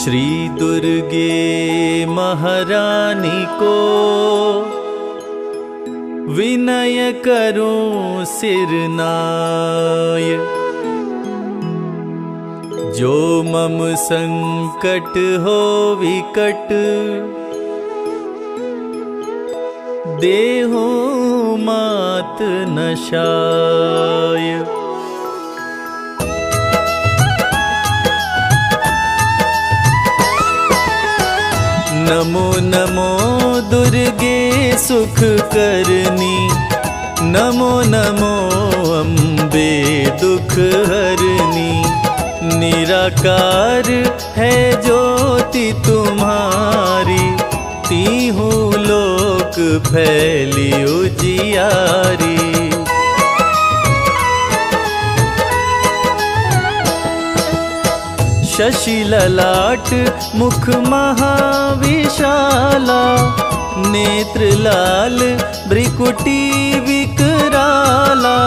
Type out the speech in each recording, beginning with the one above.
श्री दुर्गे महारानी को विनय करूं सिरनाय। जो मम संकट हो विकट, देहो मात नशाय। नमो नमो दुर्गे सुख करनी, नमो नमो अम्बे दुख हरनी। निराकार है ज्योति तुम्हारी, तीहू लोक फैली उजियारी। शशि ललाट मुख महाविशाला, नेत्र लाल भ्रिकुटी विकराला।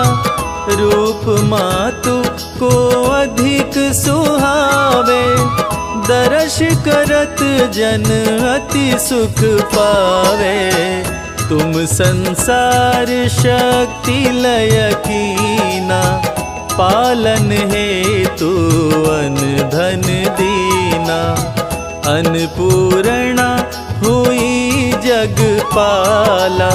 रूप मातु को अधिक सुहावे, दर्श करत जन अति सुख पावे। तुम संसार शक्ति लय कीना, पालन हेतु अन धन दीना। अन्नपूर्णा हुई जगपाला,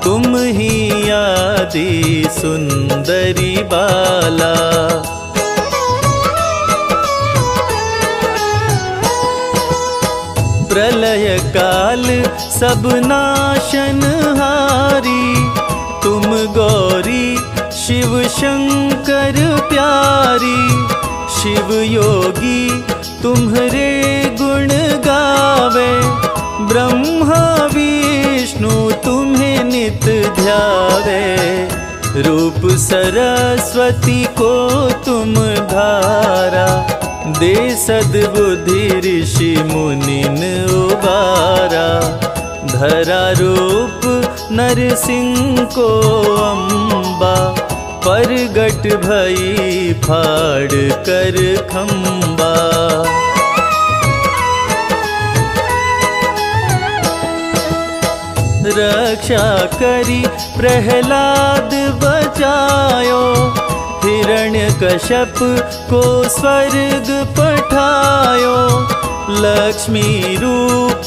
तुम ही आदि सुंदरी बाला। प्रलय काल सब नाशनहारी, तुम गौरी शिव शंकर प्यारी। शिव योगी तुम्हारे गुण गावे, ब्रह्मा विष्णु तुम्हें नित ध्यावे। रूप सरस्वती को तुम धारा, दे सद्बुद्धि ऋषि मुनिन उबारा। धरा रूप नरसिंह को अम्बा, परगट भई फाड़ कर खम्बा। रक्षा करी प्रहलाद बचायो, हिरण्यकश्यप को स्वर्ग पठायो। लक्ष्मी रूप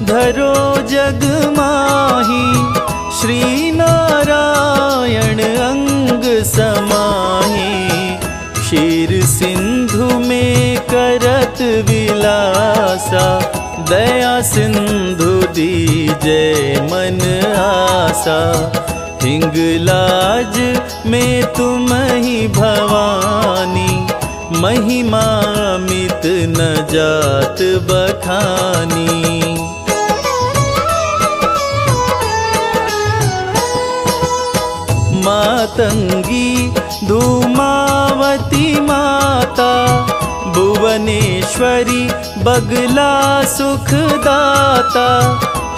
धरो जग माही, श्री नारायण अंग समाही। क्षीर सिंधु में करत विलासा, दया सिंधु दीजै मन आसा। हिंगलाज में तुम ही भवानी, महिमा अमित न जात बखानी। मातंगी धूमावती माता, भुवनेश्वरी बगला सुखदाता।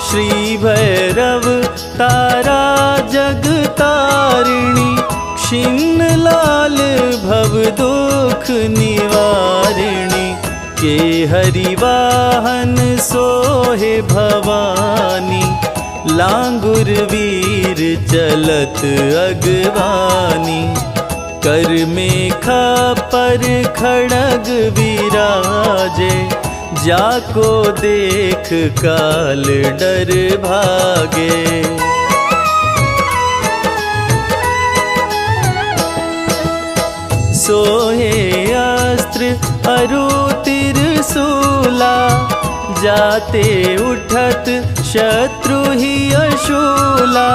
श्री भैरव तारा जगतारिणी, क्षिन्न लाल भव दुख निवारिणी। के हरिवाहन सोहे भवानी, लांगुर वीर चलत अगवानी। कर मेखा पर खड़ग विराजे, जाको देख काल डर भागे। सोहे अस्त्र अरु त्रिशूला, जाते उठत शत्रु ही अशूला।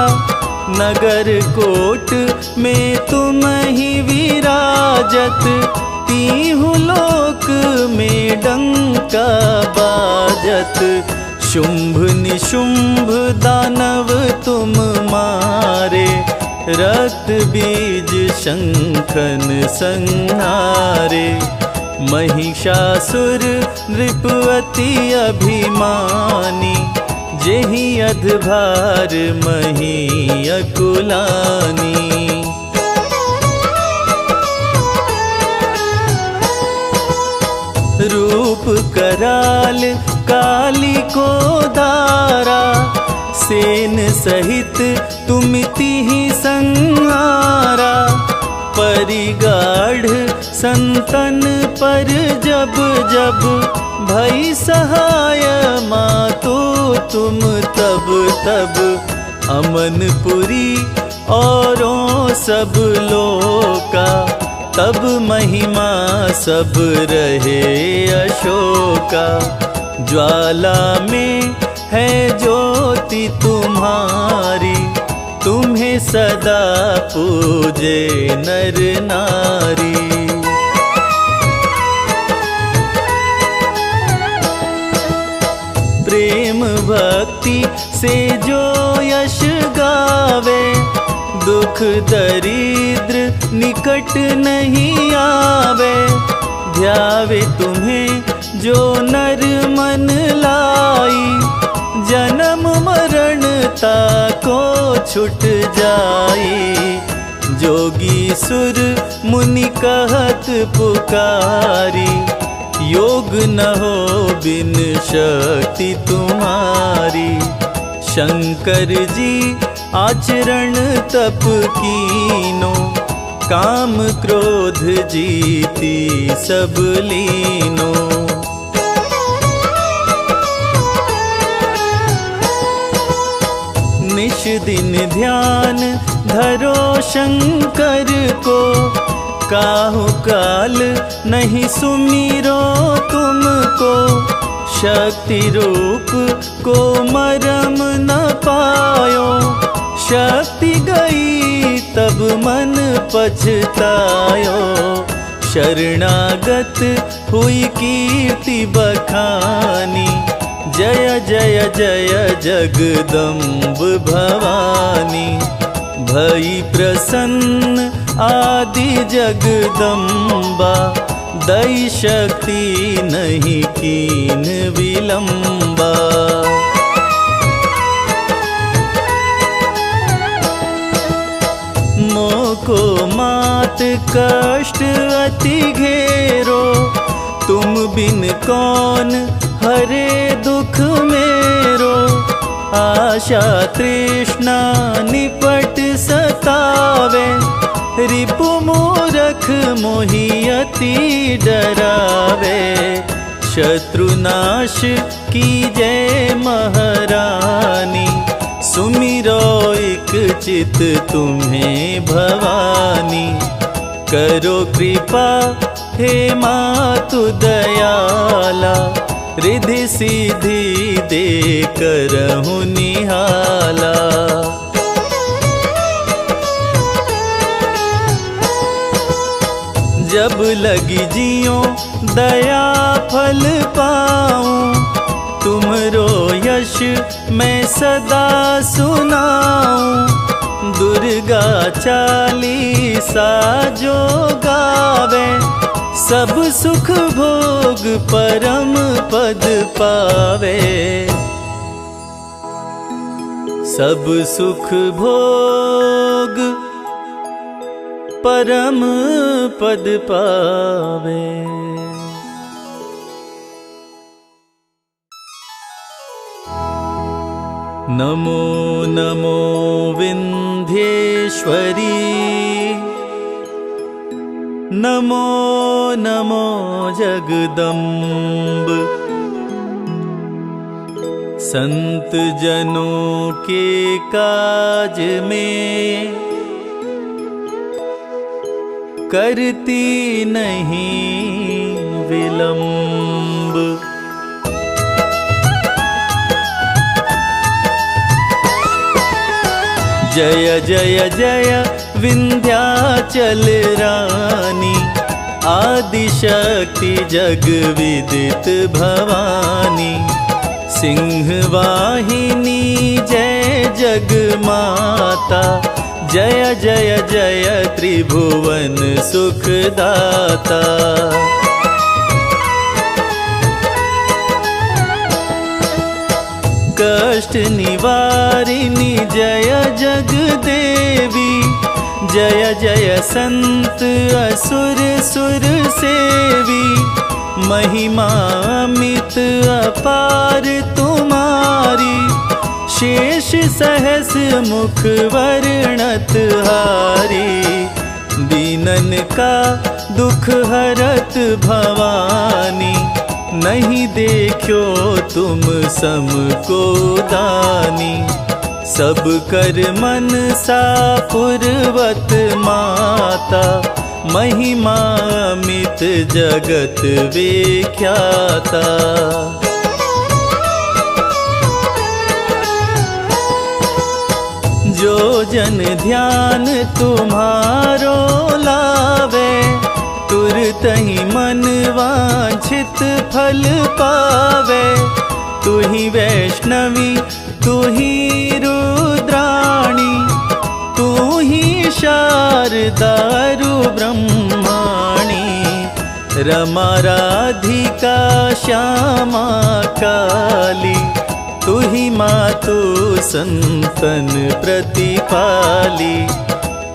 नगर कोट में तुम ही विराजत, तीहू लोक में डंका बाजत। शुंभ निशुंभ दानव तुम मारे, रक्त बीज शंखन संहारे। महिषासुर नृपति अभिमानी, जेहि अधभार मही अकुलानी। रूप कराल काली को धारा, सेन सहित तुमिति ही संहारा। परिगाढ़ संतन पर जब जब भई सहाय मातो तुम तब तब। अमनपुरी औरों सब लोका, तब महिमा सब रहे अशोका। ज्वाला में है ज्योति तुम्हारी, तुम्हें सदा पूजे नर नारी। प्रेम भक्ति से जो यश गावे, दुख दरिद्र निकट नहीं आवे। ध्यावे तुम्हें जो नर मन लाई, जन्म मरण ताको छुट जाई। जोगी सुर मुनि कहत पुकारी, योग न हो बिन शक्ति तुम्हारी। शंकर जी आचरण तप कीनो, काम क्रोध जीती सब लीनो। निश दिन ध्यान धरो शंकर को, काहु काल नहीं सुमिरो तुमको। शक्ति रूप को मरम न पायो, शक्ति गई तब मन पछतायो। शरणागत हुई कीर्ति बखानी, जय जय जय जगदम्ब भवानी। भई प्रसन्न आदि जगदम्बा, दई शक्ति नहीं कीन विलंबा। मोको मात कष्ट अति घेरो, तुम बिन कौन हरे दुख मेरो। आशा तृष्णा निपट सतावे, रिपु मूरख मोहि अति डरावे। शत्रुनाश कीजै महारानी, सुमिरो एक चित तुम्हें भवानी। करो कृपा हे मातु दयाला, रिधि सिद्धि दे करहु निहाला। जब लगी जियो दया फल पाऊं, तुमरो यश मैं सदा सुनाऊं। दुर्गा चालीसा जो गावे, सब सुख भोग परम पद पावे। सब सुख भोग परम पद पावे। नमो नमो विंध्येश्वरी, नमो नमो जगदम्ब। संत जनों के काज में करती नहीं विलंब। जय जय जय विंध्याचल रानी, आदिशक्ति जग विदित भवानी। सिंहवाहिनी जय जग माता, जय जय जय त्रिभुवन सुखदाता। कष्ट निवारिणी जय जगदेवी, जय जय संत असुर सुर सेवी। महिमा अमित अपार तुम्हारी, शेष सहस मुख वर्णत हारी। दीनन का दुख हरत भवानी, नहीं देखो तुम सम को दानी। सब कर मन सा पुरवत माता, महिमा अमित जगत विख्याता। जो जन ध्यान तुम्हारो लावे, तुरत ही मन वांछित फल पावे। तू ही वैष्णवी तू ही रुद्राणी, तू ही शारदा ब्रह्माणी। रमा राधिका श्यामा काली, तू ही मातु संतन प्रतिपाली।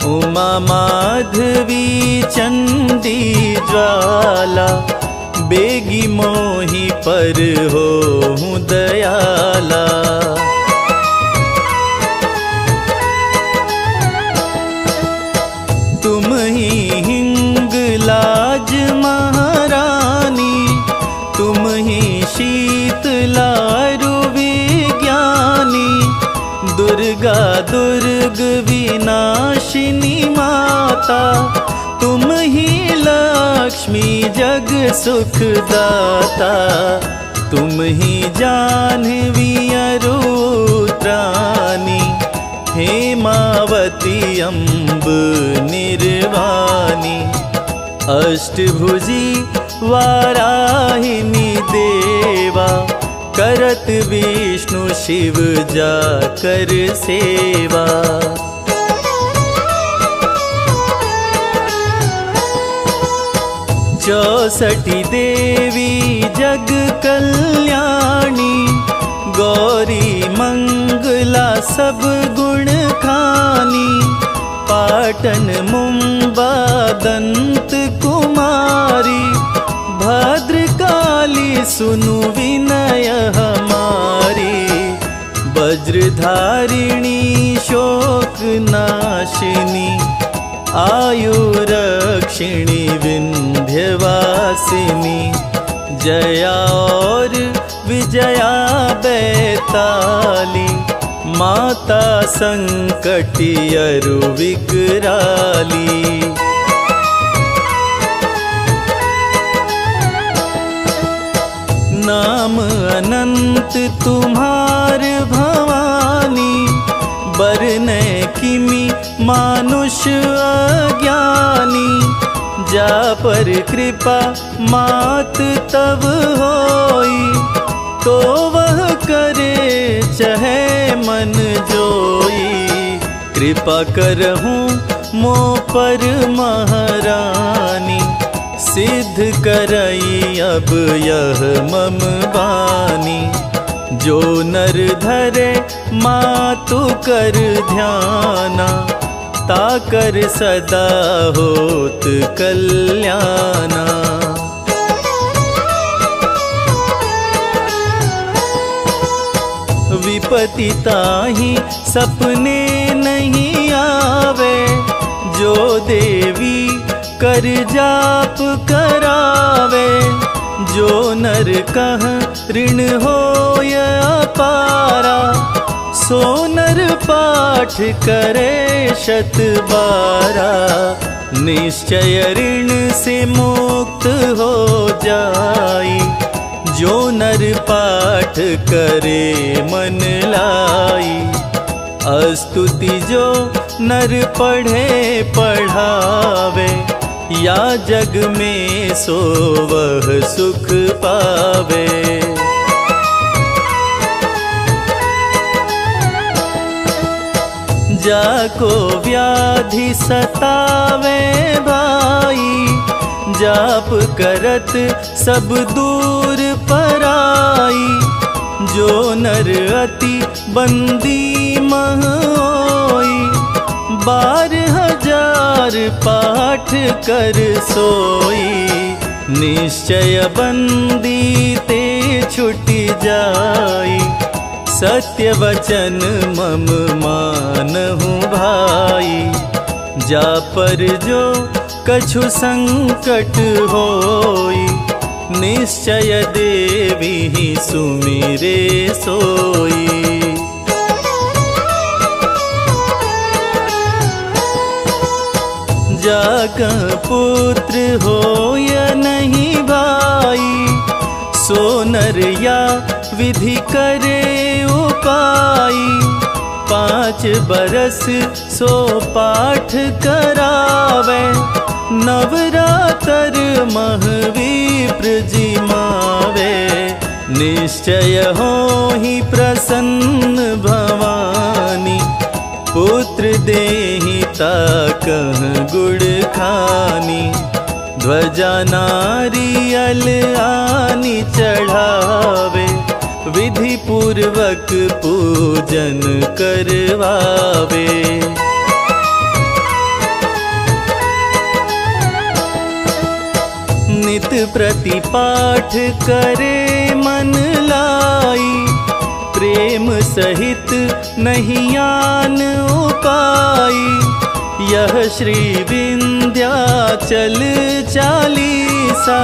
उमा माधवी चंडी ज्वाला, बेगी मोही पर हो दयाला। तुम ही हिंगलाज महारानी, तुम ही शीतलारु विज्ञानी। दुर्गा दुर्ग विनाशिनी माता, तुम ही लक्ष्मी जग सुख दाता। तुम ही जाह्नवी अरुत्रानी, हेमावती अम्ब निर्वाणी। अष्टभुजी वाराहिनी देवा, करत विष्णु शिव जाकर सेवा। 64 देवी जग कल्याणी, गौरी मंगला सब गुण खानी। पाटन मुंबा दंत कुमारी, भद्रकाली सुनु विनय हमारी। वज्रधारिणी शोक नाशिनी, आयुरक्षिणी विंध्यवासिनी। जया और विजया बैताली, माता संकटी अरु विकराली। नाम अनंत तुम्हार भवानी, बरने किमी मानुष अज्ञानी। जा पर कृपा मात तब होई, तो वह करे चहे मन जोई। कृपा करहूँ मो पर महारानी, सिद्ध करई अब यह मम बानी। जो नर धरे मातु कर ध्याना, ताकर सदा होत कल्याणा। विपत्ति ताहि सपने नहीं आवे, जो देवी कर जाप करावे। जो नर कह ऋण होय अपारा, सो नर पाठ करे 112। निश्चय ऋण से मुक्त हो जाई, जो नर पाठ करे मन लाई। स्तुति जो नर पढ़े पढ़ावे, या जग में सो वह सुख पावे। जाको व्याधि सतावे भाई, जाप करत सब दूर पराई। जो नर अति बंदी मह होई, 12,000 पाठ कर सोई। निश्चय बंदी ते छुटी जाई, सत्य वचन मम मानहु भाई। जा पर जो कछु संकट होई, निश्चय देवी सुमिरे सोई। जाका पुत्र हो या नहीं भाई, सो नर या विधि करे उपाय। 5 बरस सो पाठ करावे, नवरातर मह विप्र जिमावे। निश्चय हो ही प्रसन्न भवानी, पुत्र देहि ताकह गुण खानी। ध्वजा नारियल आनी चढ़ावे, विधि पूर्वक पूजन करवावे। नित प्रति पाठ करे मन लाई, प्रेम सहित नहीं आन उपाय। यह श्री विंध्याचल चालीसा,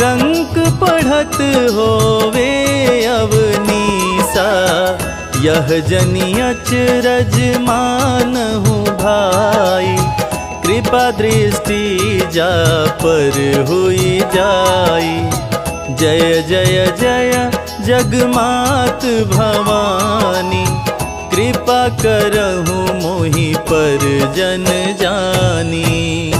रंक पढ़त होवे अवनीसा। यह जनि अचरज मानहु भाई, कृपा दृष्टि जा पर हुई जाई। जय जय जय जगमात भवानी, कृपा करहु मोहि पर जन जानी।